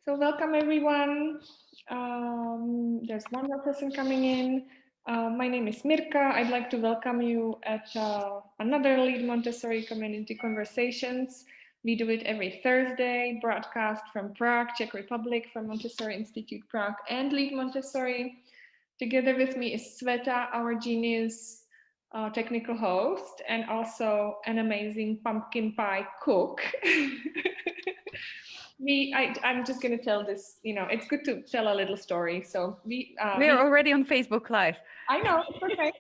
So welcome everyone. There's one more person coming in. My name is Mirka. I'd like to welcome you at another Lead Montessori Community Conversations. We do it every Thursday, broadcast from Prague, Czech Republic, from Montessori Institute Prague and Lead Montessori. Together with me is Sveta, our genius technical host, and also an amazing pumpkin pie cook. I'm just going to tell this, it's good to tell a little story. So We're already on Facebook Live. I know, it's okay.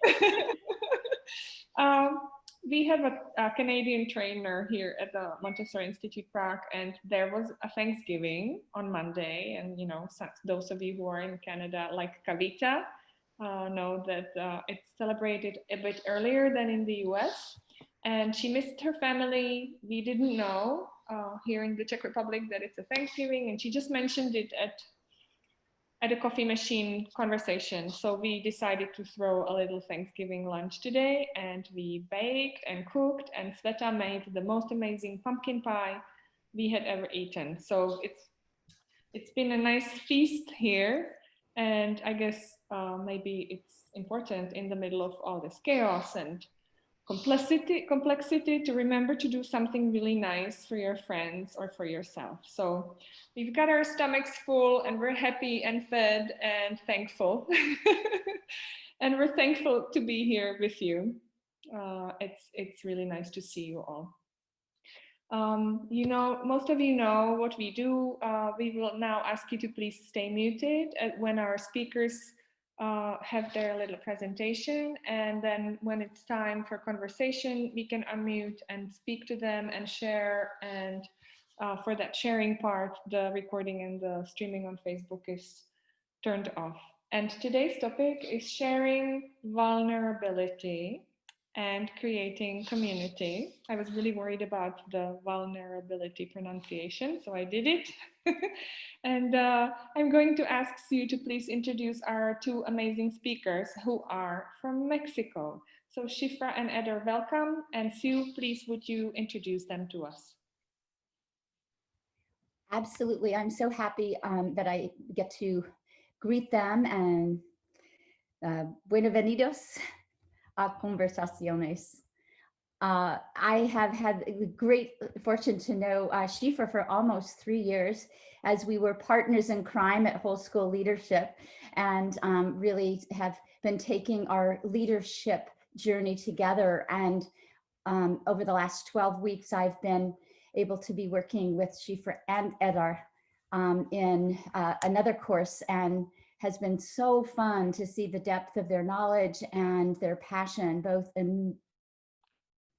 um, we have a Canadian trainer here at the Montessori Institute Prague, and there was a Thanksgiving on Monday. And, those of you who are in Canada, like Kavita, know that it's celebrated a bit earlier than in the US. And she missed her family. We didn't know here in the Czech Republic that it's a Thanksgiving, and she just mentioned it at a coffee machine conversation. So we decided to throw a little Thanksgiving lunch today, and we baked and cooked, and Sveta made the most amazing pumpkin pie we had ever eaten. So it's been a nice feast here, and I guess maybe it's important in the middle of all this chaos and complexity to remember to do something really nice for your friends or for yourself. So we've got our stomachs full and we're happy and fed and thankful. And we're thankful to be here with you. It's really nice to see you all. Most of you know what we do. We will now ask you to please stay muted when our speakers have their little presentation, and then when it's time for conversation, we can unmute and speak to them and share. And for that sharing part, the recording and the streaming on Facebook is turned off. And today's topic is sharing vulnerability and creating community. I was really worried about the vulnerability pronunciation, so I did it. And I'm going to ask Sue to please introduce our two amazing speakers who are from Mexico. So Shifra and Eder, welcome. And Sue, please would you introduce them to us? Absolutely. I'm so happy that I get to greet them, and bienvenidos a Conversaciones. I have had the great fortune to know Shifra for almost 3 years, as we were partners in crime at Whole School Leadership, and really have been taking our leadership journey together. And over the last 12 weeks, I've been able to be working with Shifra and Eder in another course, and has been so fun to see the depth of their knowledge and their passion, both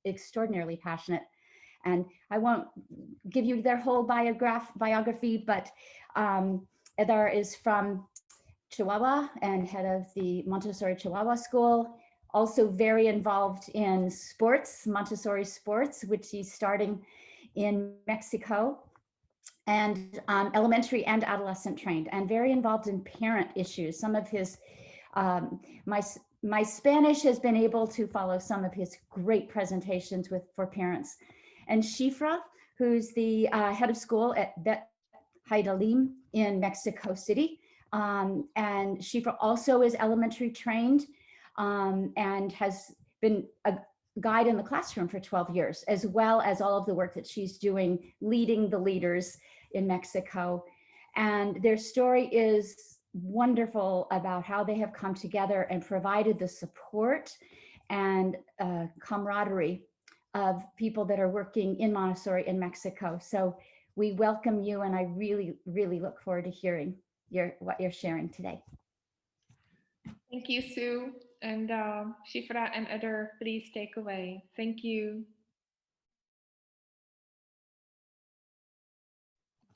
extraordinarily passionate. And I won't give you their whole biography, but Eder is from Chihuahua and head of the Montessori Chihuahua School, also very involved in sports, Montessori sports, which he's starting in Mexico, and elementary and adolescent trained, and very involved in parent issues. Some of his, my Spanish has been able to follow some of his great presentations for parents. And Shifra, who's the head of school at Bet Haidalim in Mexico City. And Shifra also is elementary trained and has been a guide in the classroom for 12 years, as well as all of the work that she's doing, leading the leaders in Mexico. And their story is wonderful about how they have come together and provided the support and camaraderie of people that are working in Montessori in Mexico. So we welcome you, and I really, really look forward to hearing what you're sharing today. Thank you, Sue. And Shifra and Eder, please take away. Thank you.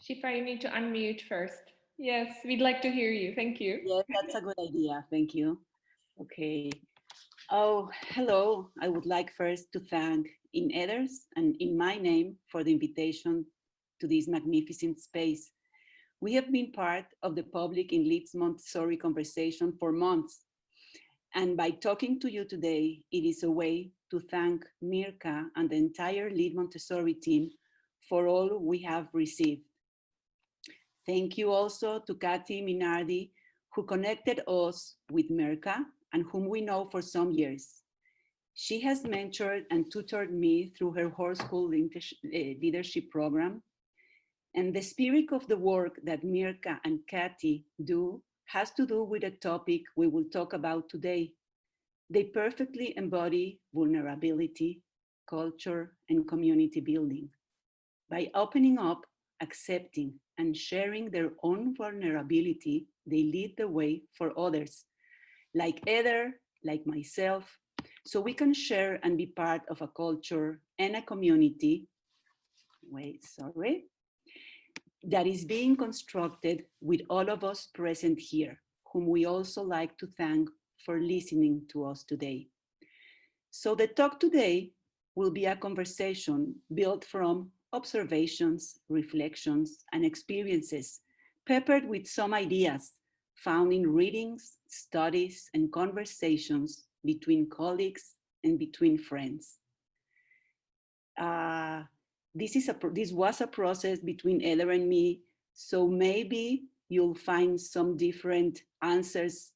Shifra, you need to unmute first. Yes, we'd like to hear you. Thank you. Yes, that's a good idea. Thank you. Okay. Oh, hello. I would like first to thank in Eder's and in my name for the invitation to this magnificent space. We have been part of the public in Leeds Montessori conversation for months. And by talking to you today, it is a way to thank Mirka and the entire Leeds Montessori team for all we have received. Thank you also to Kathy Minardi, who connected us with Merca and whom we know for some years. She has mentored and tutored me through her whole school leadership program. And the spirit of the work that Mirka and Kathy do has to do with a topic we will talk about today. They perfectly embody vulnerability, culture, and community building. By opening up, accepting, and sharing their own vulnerability, they lead the way for others, like Heather, like myself, so we can share and be part of a culture and a community, that is being constructed with all of us present here, whom we also like to thank for listening to us today. So the talk today will be a conversation built from observations, reflections, and experiences, peppered with some ideas found in readings, studies, and conversations between colleagues and between friends. This was a process between Heather and me, so maybe you'll find some different answers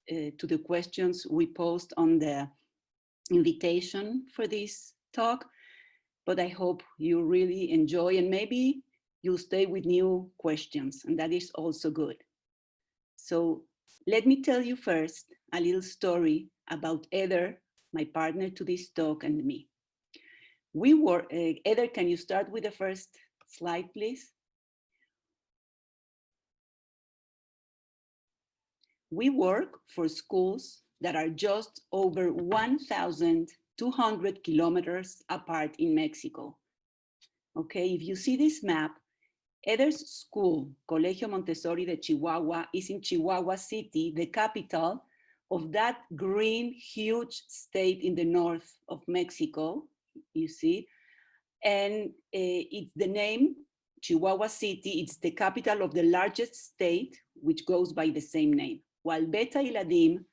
to the questions we posed on the invitation for this talk, but I hope you really enjoy, and maybe you'll stay with new questions, and that is also good. So let me tell you first a little story about Heather, my partner to this talk, and me. Heather, can you start with the first slide, please? We work for schools that are just over 1,200 kilometers apart in Mexico. Okay, if you see this map, Heather's school, Colegio Montessori de Chihuahua, is in Chihuahua City, the capital of that green, huge state in the north of Mexico, you see. And it's the name, Chihuahua City, it's the capital of the largest state, which goes by the same name. While Beta Iladim,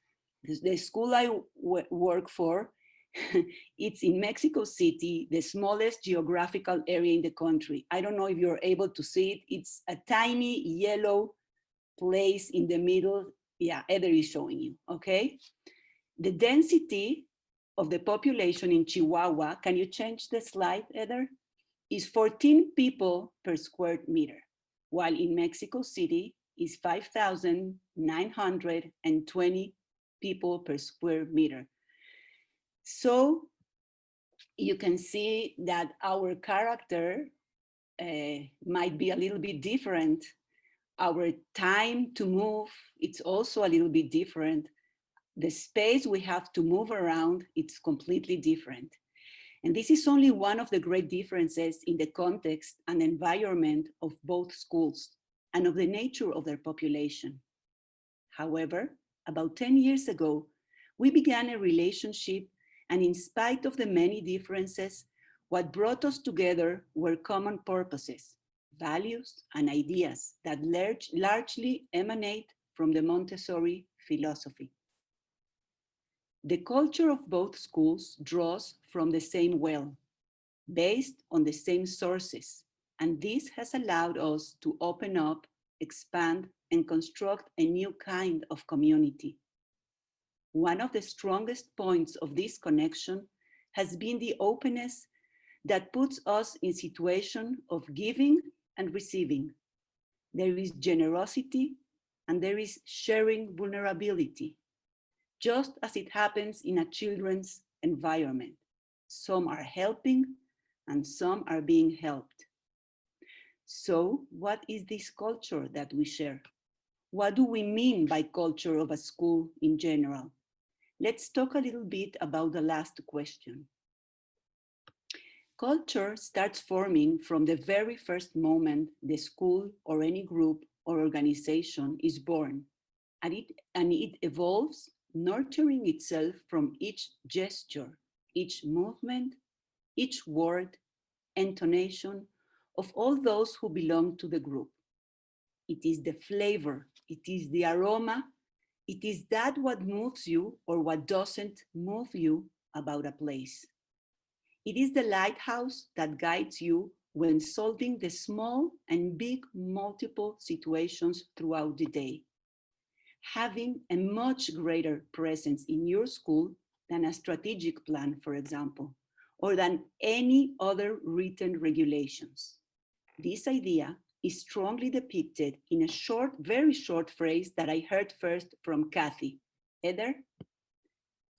the school I work for, it's in Mexico City, the smallest geographical area in the country. I don't know if you're able to see it. It's a tiny yellow place in the middle. Yeah, Heather is showing you, okay? The density of the population in Chihuahua, can you change the slide, Heather? Is 14 people per square meter, while in Mexico City is 5,920 people per square meter. So you can see that our character might be a little bit different. Our time to move, it's also a little bit different. The space we have to move around, it's completely different. And this is only one of the great differences in the context and environment of both schools and of the nature of their population. However, about 10 years ago, we began a relationship, and in spite of the many differences, what brought us together were common purposes, values, and ideas that largely emanate from the Montessori philosophy. The culture of both schools draws from the same well, based on the same sources, and this has allowed us to open up, expand, and construct a new kind of community. One of the strongest points of this connection has been the openness that puts us in situation of giving and receiving. There is generosity and there is sharing vulnerability, just as it happens in a children's environment. Some are helping and some are being helped. So what is this culture that we share? What do we mean by culture of a school in general? Let's talk a little bit about the last question. Culture starts forming from the very first moment the school or any group or organization is born, and it evolves, nurturing itself from each gesture, each movement, each word, intonation of all those who belong to the group. It is the flavor, it is the aroma, it is that what moves you or what doesn't move you about a place. It is the lighthouse that guides you when solving the small and big multiple situations throughout the day. Having a much greater presence in your school than a strategic plan, for example, or than any other written regulations. This idea is strongly depicted in a short, very short phrase that I heard first from Kathy. Heather,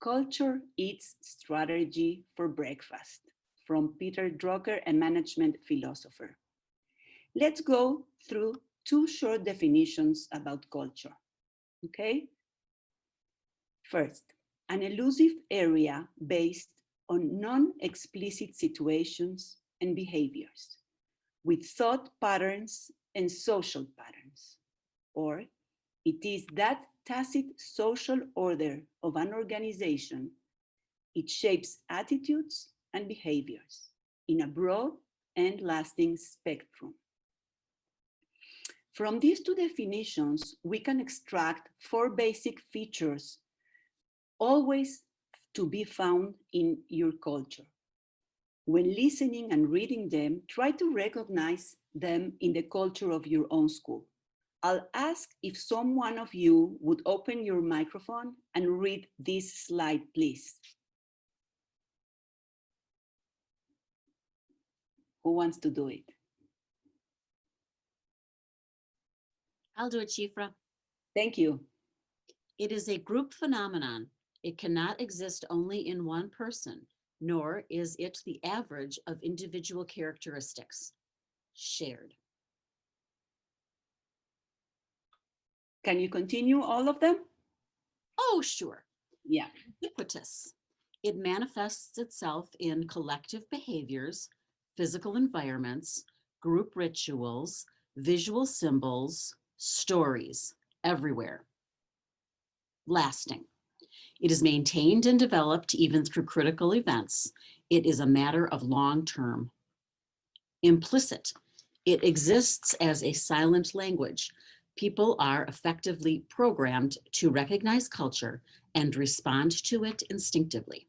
culture eats strategy for breakfast, from Peter Drucker, a management philosopher. Let's go through two short definitions about culture, okay? First, an elusive area based on non-explicit situations and behaviors, with thought patterns and social patterns. Or it is that tacit social order of an organization. It shapes attitudes and behaviors in a broad and lasting spectrum. From these two definitions, we can extract four basic features always to be found in your culture. When listening and reading them, try to recognize them in the culture of your own school. I'll ask if someone of you would open your microphone and read this slide, please. Who wants to do it? I'll do it, Shifra. Thank you. It is a group phenomenon. It cannot exist only in one person, nor is it the average of individual characteristics. Shared. Can you continue all of them? Oh, sure. Yeah. Ubiquitous. It manifests itself in collective behaviors, physical environments, group rituals, visual symbols, stories, everywhere. Lasting. It is maintained and developed even through critical events. It is a matter of long term. Implicit. It exists as a silent language. People are effectively programmed to recognize culture and respond to it instinctively.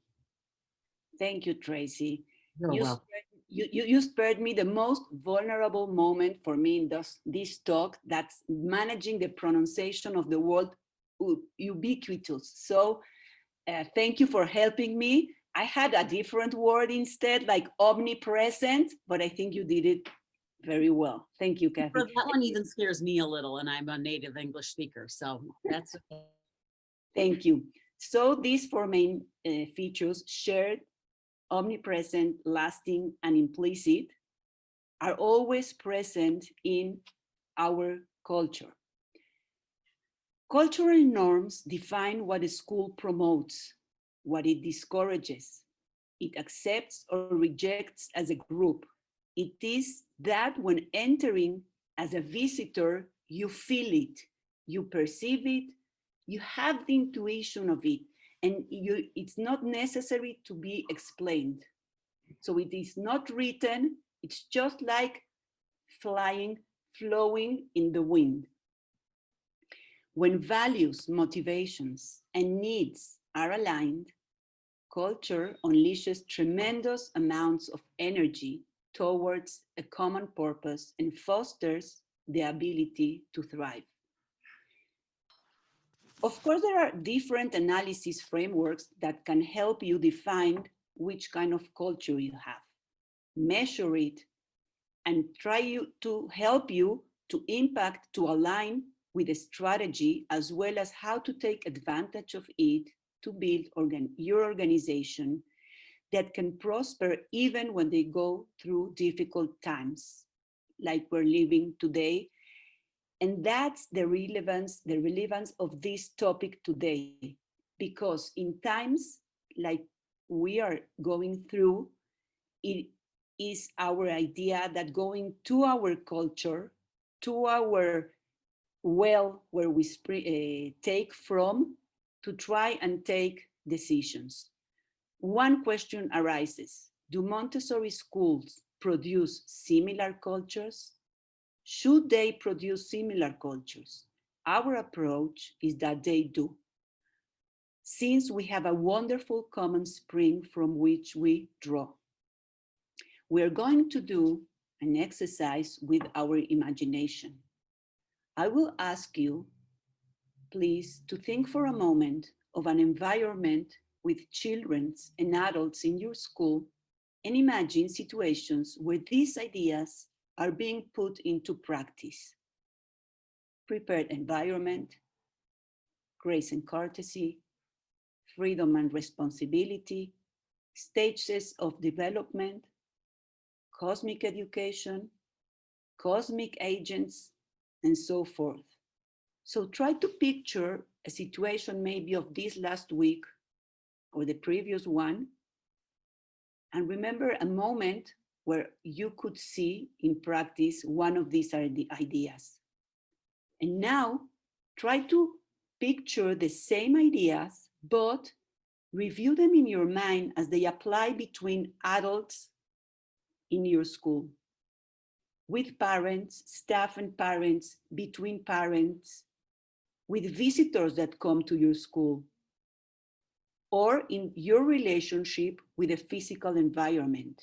Thank you, Tracy. You're welcome. You spared me the most vulnerable moment for me in this talk, that's managing the pronunciation of the word ubiquitous. So thank you for helping me. I had a different word instead, like omnipresent, but I think you did it very well. Thank you, Kathy. That one even scares me a little, and I'm a native English speaker, so that's okay. Thank you. So these four main features, shared, omnipresent, lasting, and implicit, are always present in our culture. Cultural norms define what a school promotes, what it discourages, it accepts or rejects as a group. It is that when entering as a visitor, you feel it, you perceive it, you have the intuition of it, and it's not necessary to be explained. So it is not written, it's just like flying, flowing in the wind. When values, motivations, and needs are aligned, culture unleashes tremendous amounts of energy towards a common purpose and fosters the ability to thrive. Of course, there are different analysis frameworks that can help you define which kind of culture you have, measure it, and try to help you to impact, to align with a strategy, as well as how to take advantage of it to build your organization that can prosper even when they go through difficult times like we're living today. And that's the relevance of this topic today, because in times like we are going through, it is our idea that going to our culture, to our well where we take from, to try and take decisions. One question arises: do Montessori schools produce similar cultures? Should they produce similar cultures? Our approach is that they do, since we have a wonderful common spring from which we draw. We're going to do an exercise with our imagination. I will ask you, please, to think for a moment of an environment with children and adults in your school and imagine situations where these ideas are being put into practice. Prepared environment, grace and courtesy, freedom and responsibility, stages of development, cosmic education, cosmic agents, and so forth. So try to picture a situation maybe of this last week or the previous one, and remember a moment where you could see in practice one of these ideas. And now try to picture the same ideas, but review them in your mind as they apply between adults in your school, with parents, staff and parents, between parents, with visitors that come to your school, or in your relationship with the physical environment.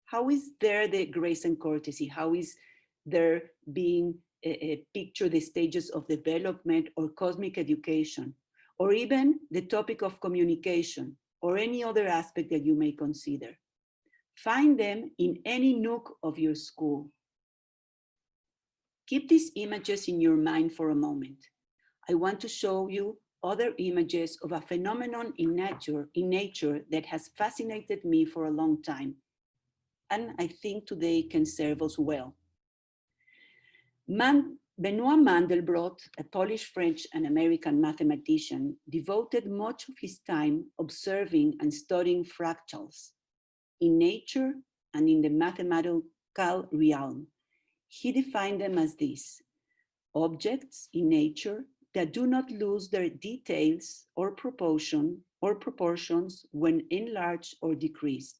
How is there the grace and courtesy? How is there being a picture the stages of development or cosmic education, or even the topic of communication, or any other aspect that you may consider? Find them in any nook of your school. Keep these images in your mind for a moment. I want to show you other images of a phenomenon in nature that has fascinated me for a long time, and I think today can serve us well. Benoit Mandelbrot, a Polish, French, and American mathematician, devoted much of his time observing and studying fractals in nature and in the mathematical realm. He defined them as these: objects in nature that do not lose their details or proportions when enlarged or decreased,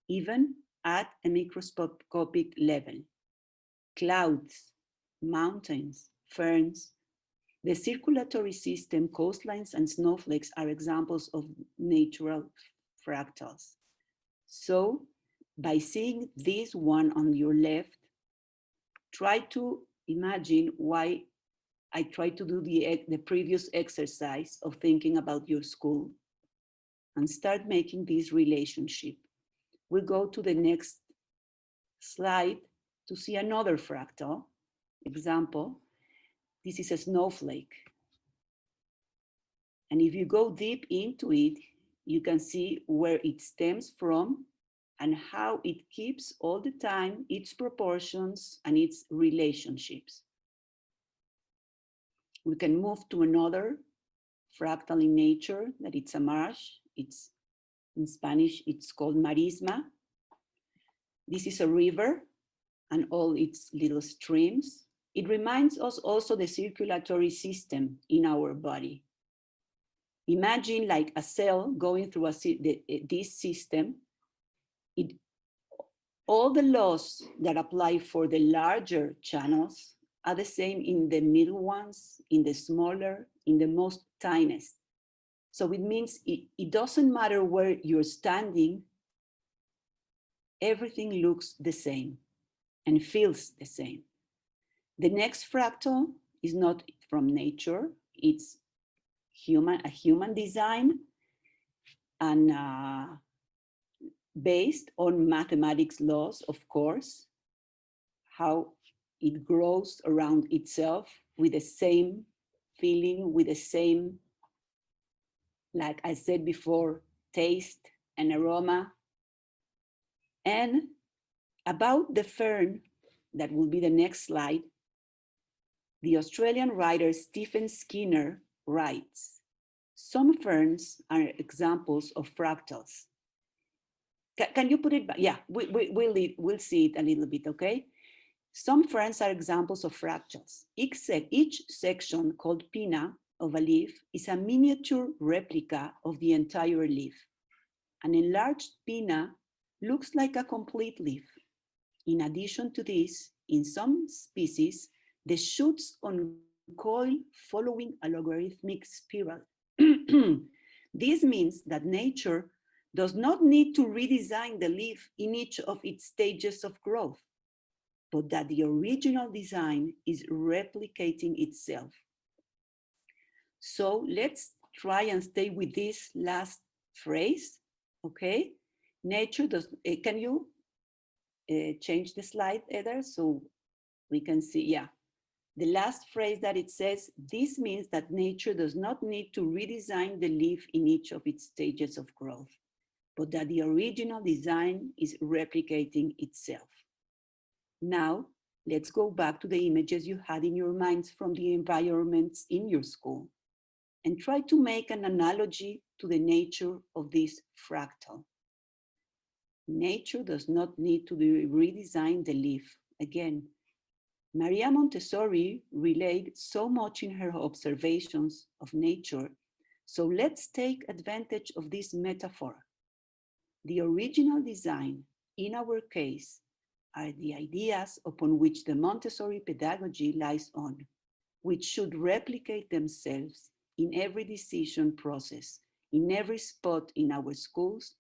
even at a microscopic level. Clouds, mountains, ferns, the circulatory system, coastlines, and snowflakes are examples of natural fractals. So, by seeing this one on your left, try to imagine why I tried to do the previous exercise of thinking about your school and start making this relationship. We'll go to the next slide to see another fractal example. This is a snowflake. And if you go deep into it, you can see where it stems from and how it keeps all the time its proportions and its relationships. We can move to another fractal in nature, that it's a marsh. It's in Spanish, it's called marisma. This is a river and all its little streams. It reminds us also the circulatory system in our body. Imagine like a cell going through this system. All the laws that apply for the larger channels are the same in the middle ones, in the smaller, in the most tiniest. So it means it doesn't matter where you're standing, everything looks the same and feels the same. The next fractal is not from nature, it's a human design, and based on mathematics laws, of course, how it grows around itself with the same feeling, with the same, like I said before, taste and aroma. And about the fern, that will be the next slide, the Australian writer Stephen Skinner writes, some ferns are examples of fractals. Can you put it back? Yeah, we'll see it a little bit, okay? Some ferns are examples of fractals. Each section, called pinna of a leaf, is a miniature replica of the entire leaf. An enlarged pinna looks like a complete leaf. In addition to this, in some species, the shoots uncoil following a logarithmic spiral. This means that nature does not need to redesign the leaf in each of its stages of growth. but that the original design is replicating itself. So let's try and stay with this last phrase, okay? Nature does, can you change the slide, Heather, so we can see, yeah. The last phrase that it says, this means that nature does not need to redesign the leaf in each of its stages of growth, but that the original design is replicating itself. Now, let's go back to the images you had in your minds from the environments in your school and try to make an analogy to the nature of this fractal. Nature does not need to redesign the leaf. Again, Maria Montessori relayed so much in her observations of nature, so let's take advantage of this metaphor. The original design, in our case, are the ideas upon which the Montessori pedagogy lies on, which should replicate themselves in every decision process, in every spot in our schools,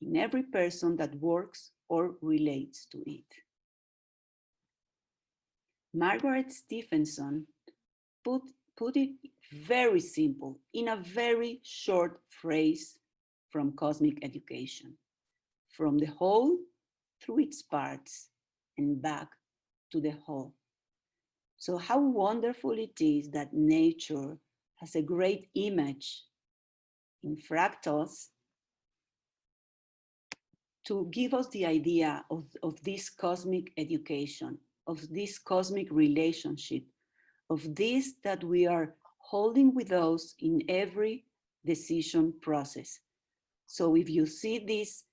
in every person that works or relates to it. Margaret Stephenson put it very simple in a very short phrase from Cosmic Education: from the whole through its parts and back to the whole. So how wonderful it is that nature has a great image in fractals to give us the idea of this cosmic education, of this cosmic relationship, of this that we are holding with us in every decision process. So if you see this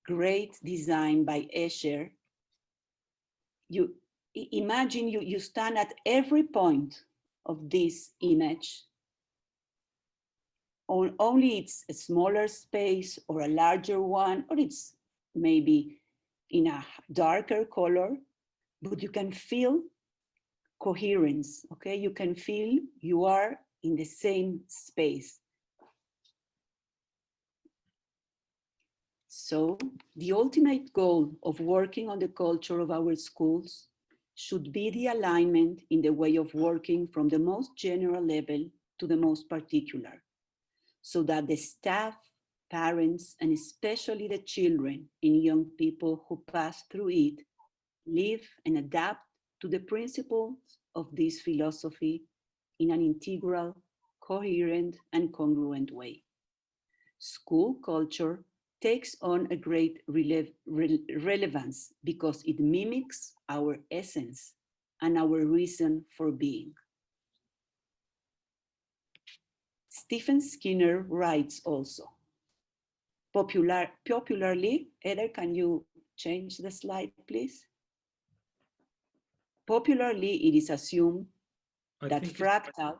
great design by Escher, you imagine you stand at every point of this image. Only it's a smaller space or a larger one, or it's maybe in a darker color, but you can feel coherence, okay? You can feel you are in the same space. So the ultimate goal of working on the culture of our schools should be the alignment in the way of working from the most general level to the most particular, so that the staff, parents, and especially the children and young people who pass through it live and adapt to the principles of this philosophy in an integral, coherent, and congruent way. School culture takes on a great relevance because it mimics our essence and our reason for being. Stephen Skinner writes also, popularly, Heather, can you change the slide, please? Popularly, it is assumed that fractal...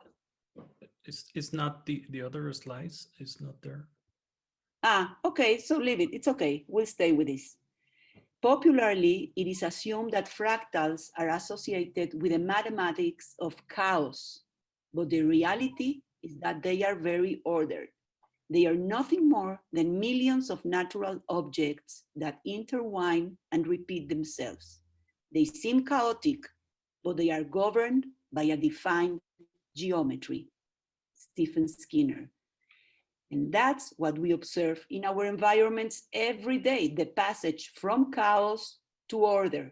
It's not the other slides, it's not there. Okay, so leave it, it's okay, we'll stay with this. Popularly, it is assumed that fractals are associated with the mathematics of chaos, but the reality is that they are very ordered. They are nothing more than millions of natural objects that intertwine and repeat themselves. They seem chaotic, but they are governed by a defined geometry. Stephen Skinner. And that's what we observe in our environments every day, the passage from chaos to order,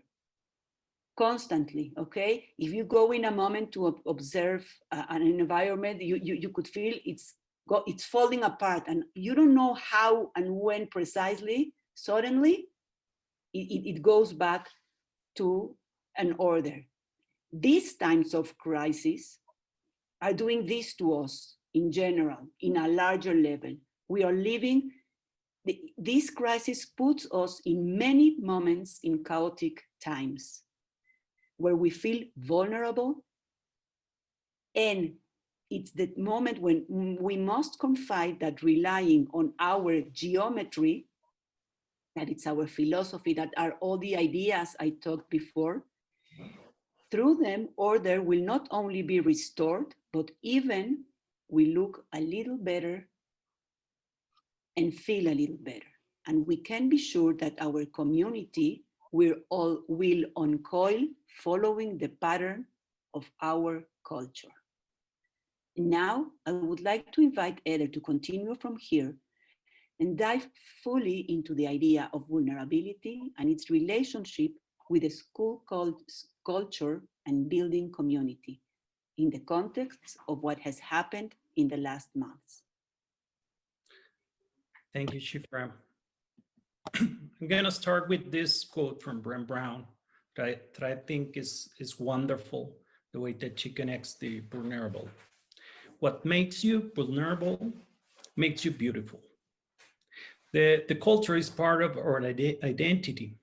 constantly, okay? If you go in a moment to observe an environment, you could feel it's falling apart and you don't know how and when precisely, suddenly, it goes back to an order. These times of crisis are doing this to us in general, in a larger level. We are living, this crisis puts us in many moments in chaotic times where we feel vulnerable, and it's the moment when we must confide that relying on our geometry, that it's our philosophy, that are all the ideas I talked before, through them, order will not only be restored, but even we look a little better and feel a little better. And we can be sure that our community will uncoil following the pattern of our culture. Now, I would like to invite Eder to continue from here and dive fully into the idea of vulnerability and its relationship with the school culture and building community in the context of what has happened in the last months. Thank you, Shifra. I'm going to start with this quote from Brené Brown that I think is wonderful, the way that she connects the vulnerable. What makes you vulnerable makes you beautiful. The culture is part of our identity.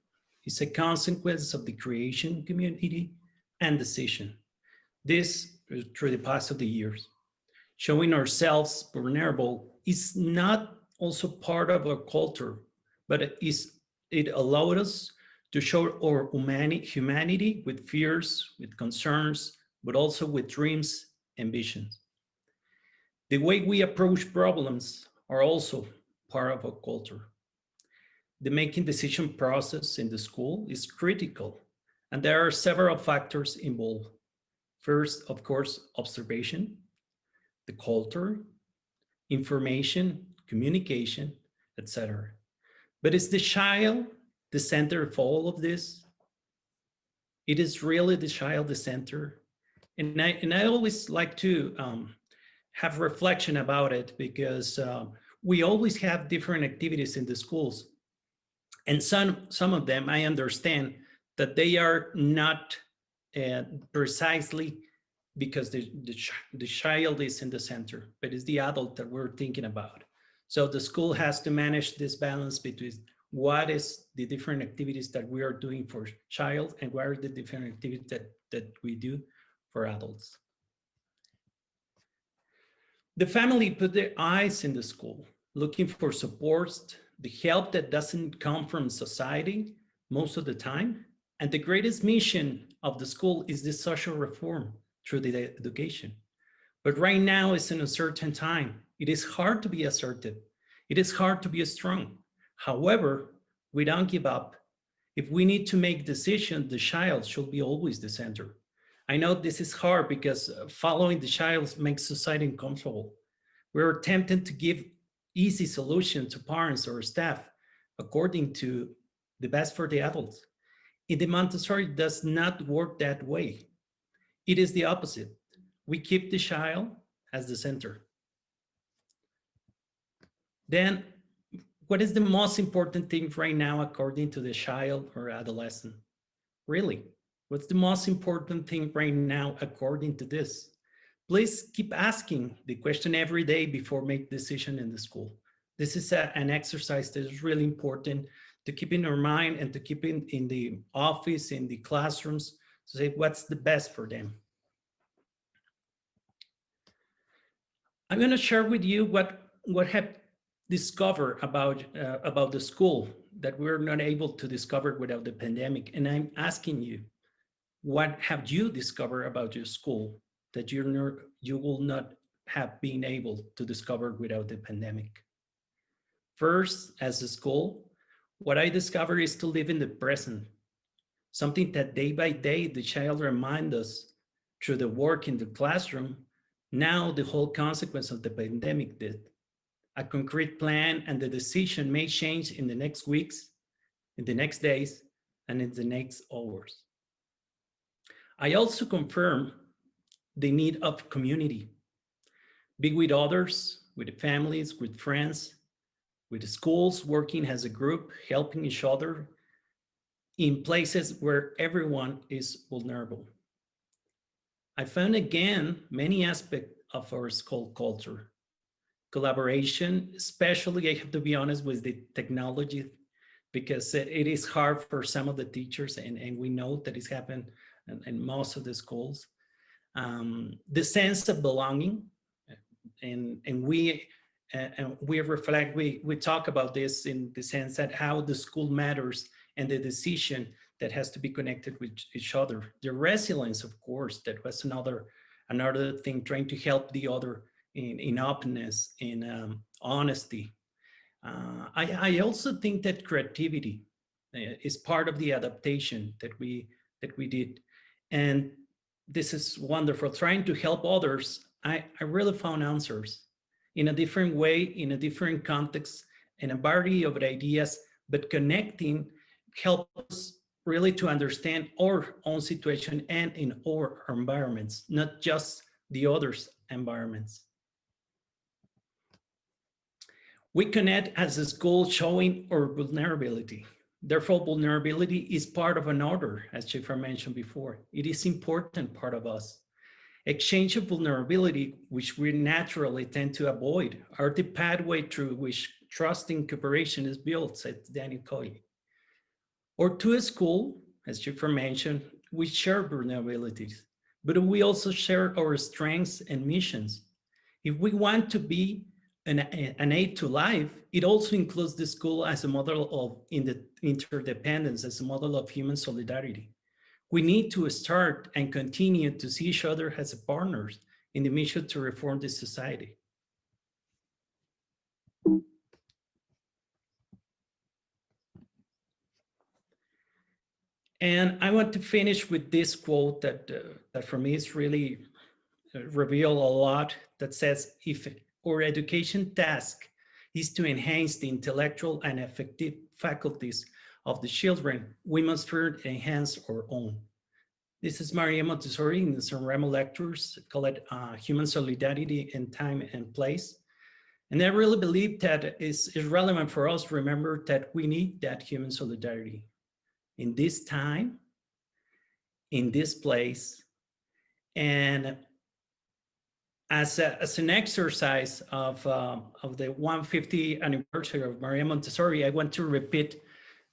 It's a consequence of the creation, community, and decision. This through the past of the years. Showing ourselves vulnerable is not also part of our culture, but it allowed us to show our humanity with fears, with concerns, but also with dreams and visions. The way we approach problems are also part of our culture. The making decision process in the school is critical, and there are several factors involved. First, of course, observation, the culture, information, communication, etc. But is the child the center of all of this? It is really the child the center. And I always like to have reflection about it, because we always have different activities in the schools. And some of them, I understand that they are not precisely because the child is in the center, but it's the adult that we're thinking about. So the school has to manage this balance between what is the different activities that we are doing for child and what are the different activities that we do for adults. The family put their eyes in the school, looking for supports, the help that doesn't come from society most of the time. And the greatest mission of the school is the social reform through the education. But right now it's an uncertain time. It is hard to be assertive. It is hard to be strong. However, we don't give up. If we need to make decisions, the child should be always the center. I know this is hard because following the child makes society uncomfortable. We're tempted to give easy solutions to parents or staff according to the best for the adults. In the Montessori, it does not work that way. It is the opposite. We keep the child as the center. Then, what is the most important thing right now according to the child or adolescent? Really, what's the most important thing right now according to this? Please keep asking the question every day before make decision in the school. This is an exercise that is really important to keep in our mind and to keep in the office, in the classrooms, to say what's the best for them. I'm going to share with you what have discovered about the school that we're not able to discover without the pandemic. And I'm asking you, what have you discovered about your school that you will not have been able to discover without the pandemic? First, as a school, what I discovered is to live in the present, something that day by day the child reminds us through the work in the classroom. Now the whole consequence of the pandemic did. A concrete plan and the decision may change in the next weeks, in the next days, and in the next hours. I also confirm the need of community. Be with others, with families, with friends, with the schools, working as a group, helping each other in places where everyone is vulnerable. I found again many aspects of our school culture. Collaboration, especially I have to be honest with the technology, because it is hard for some of the teachers, and we know that it's happened in most of the schools. The sense of belonging, and we reflect, we talk about this in the sense that how the school matters and the decision that has to be connected with each other. The resilience, of course, that was another thing, trying to help the other in openness, in honesty. I also think that creativity, is part of the adaptation that we did. And this is wonderful. Trying to help others, I really found answers in a different way, in a different context, in a variety of ideas, but connecting helps us really to understand our own situation and in our environments, not just the others' environments. We connect as a school showing our vulnerability. Therefore, vulnerability is part of another, as Schiffer mentioned before. It is important part of us. Exchange of vulnerability, which we naturally tend to avoid, are the pathway through which trust and cooperation is built, said Daniel Coyle. Or to a school, as Schiffer mentioned, we share vulnerabilities, but we also share our strengths and missions. If we want to be an aid to life, it also includes the school as a model of interdependence, as a model of human solidarity. We need to start and continue to see each other as partners in the mission to reform this society. And I want to finish with this quote that for me is really reveal a lot, that says, if our education task is to enhance the intellectual and affective faculties of the children, we must first enhance our own. This is Maria Montessori in the Sanremo lectures called Human Solidarity in Time and Place. And I really believe that it's relevant for us to remember that we need that human solidarity in this time, in this place, and as an exercise of the 150th anniversary of Maria Montessori, I want to repeat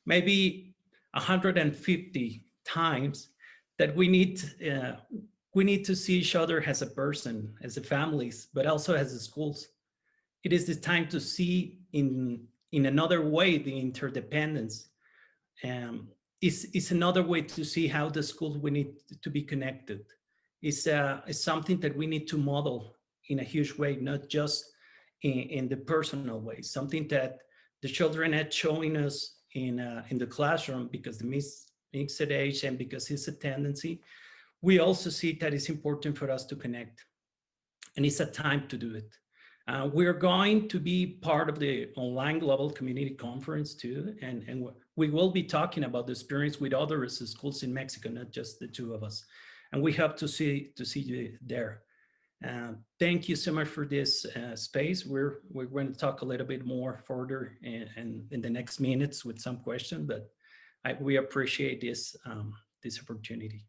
maybe 150 times that we need to see each other as a person, as a families, but also as a schools. It is the time to see in another way the interdependence. It's another way to see how the schools we need to be connected. It's something that we need to model in a huge way, not just in the personal way. Something that the children are showing us in the classroom, because the mixed age and because it's a tendency. We also see that it's important for us to connect, and it's a time to do it. We're going to be part of the online global community conference too, and we will be talking about the experience with other schools in Mexico, not just the two of us. And we hope to see you there. Thank you so much for this space. We're going to talk a little bit more further in the next minutes with some questions, but we appreciate this opportunity.